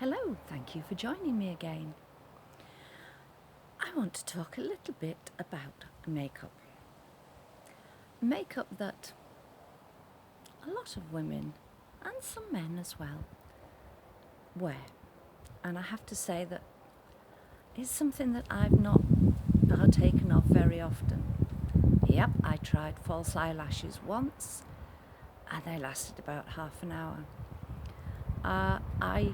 Hello, thank you for joining me again. I want to talk a little bit about makeup. Makeup that a lot of women, and some men as well, wear. And I have to say that it's something that I've not partaken of very often. Yep, I tried false eyelashes once, and they lasted about half an hour. I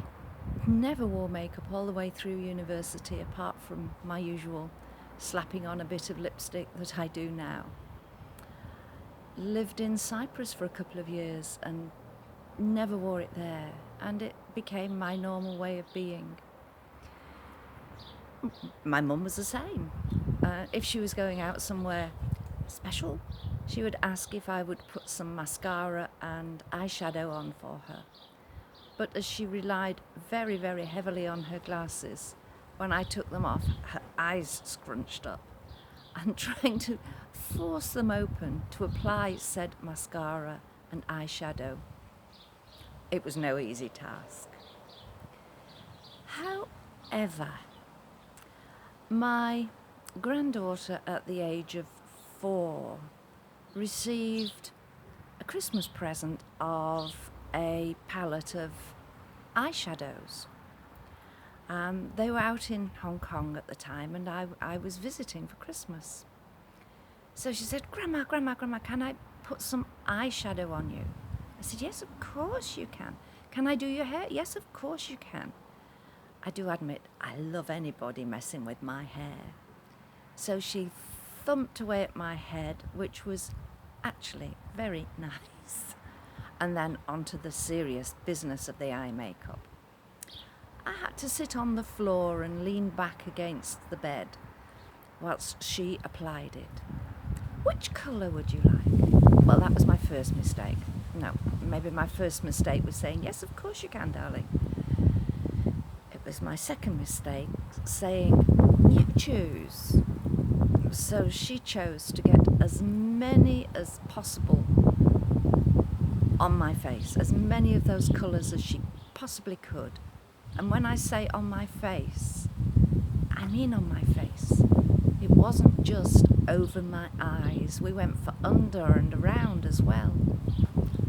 never wore makeup all the way through university, apart from my usual slapping on a bit of lipstick that I do now. Lived in Cyprus for a couple of years and never wore it there, and it became my normal way of being. My mum was the same. If she was going out somewhere special, she would ask if I would put some mascara and eyeshadow on for her. But as she relied very, very heavily on her glasses, when I took them off, her eyes scrunched up, and trying to force them open to apply said mascara and eyeshadow, it was no easy task. However, my granddaughter at the age of 4 received a Christmas present of a palette of eyeshadows. They were out in Hong Kong at the time, and I was visiting for Christmas. So she said, Grandma, can I put some eyeshadow on you? I said, yes, of course you can. Can I do your hair? Yes, of course you can. I do admit, I love anybody messing with my hair. So she thumped away at my head, which was actually very nice. And then onto the serious business of the eye makeup. I had to sit on the floor and lean back against the bed whilst she applied it. Which colour would you like? Well, that was my first mistake. No, maybe my first mistake was saying, yes, of course you can, darling. It was my second mistake saying, you choose. So she chose to get as many as possible on my face, as many of those colours as she possibly could. And when I say on my face, I mean on my face. It wasn't just over my eyes. We went for under and around as well.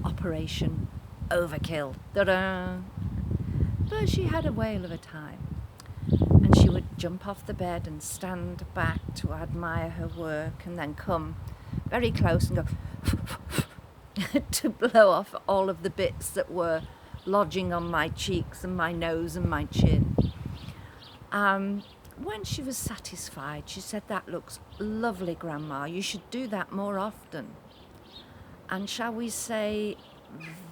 Operation Overkill. Ta-da! But she had a whale of a time. And she would jump off the bed and stand back to admire her work, and then come very close and go to blow off all of the bits that were lodging on my cheeks and my nose and my chin. When she was satisfied, she said, that looks lovely, Grandma. You should do that more often. And shall we say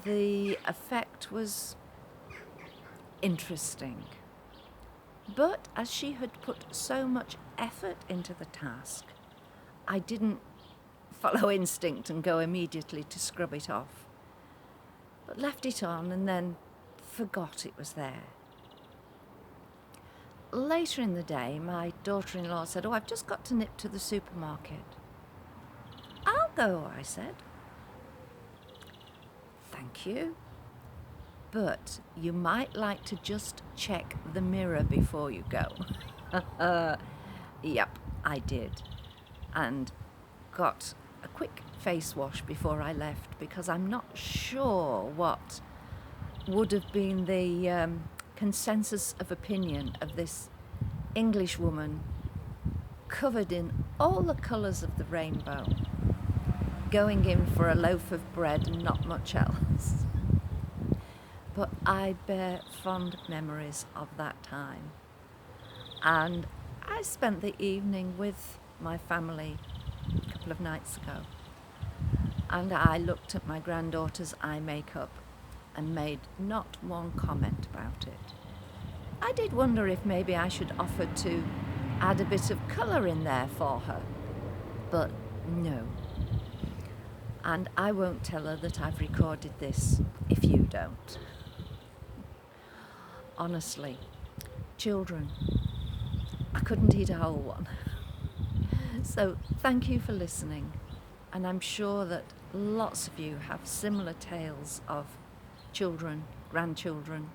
the effect was interesting. But as she had put so much effort into the task, I didn't follow instinct and go immediately to scrub it off, but left it on and then forgot it was there. Later in the day, my daughter-in-law said, I've just got to nip to the supermarket. I'll go, I said. Thank you. But you might like to just check the mirror before you go. Yep, I did. And got a quick face wash before I left, because I'm not sure what would have been the consensus of opinion of this English woman covered in all the colours of the rainbow, going in for a loaf of bread and not much else. But I bear fond memories of that time. And I spent the evening with my family a couple of nights ago, and I looked at my granddaughter's eye makeup and made not one comment about it. I did wonder if maybe I should offer to add a bit of colour in there for her, but no. And I won't tell her that I've recorded this if you don't. Honestly, children, I couldn't eat a whole one. So thank you for listening, and I'm sure that lots of you have similar tales of children, grandchildren,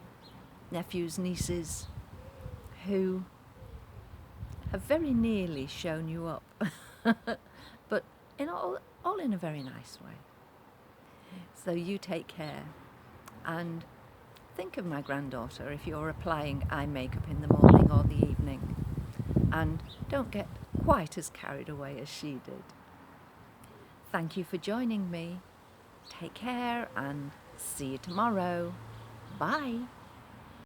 nephews, nieces, who have very nearly shown you up, but all in a very nice way. So you take care, and think of my granddaughter if you're applying eye makeup in the morning or the evening, and don't get quite as carried away as she did. Thank you for joining me. Take care and see you tomorrow. Bye.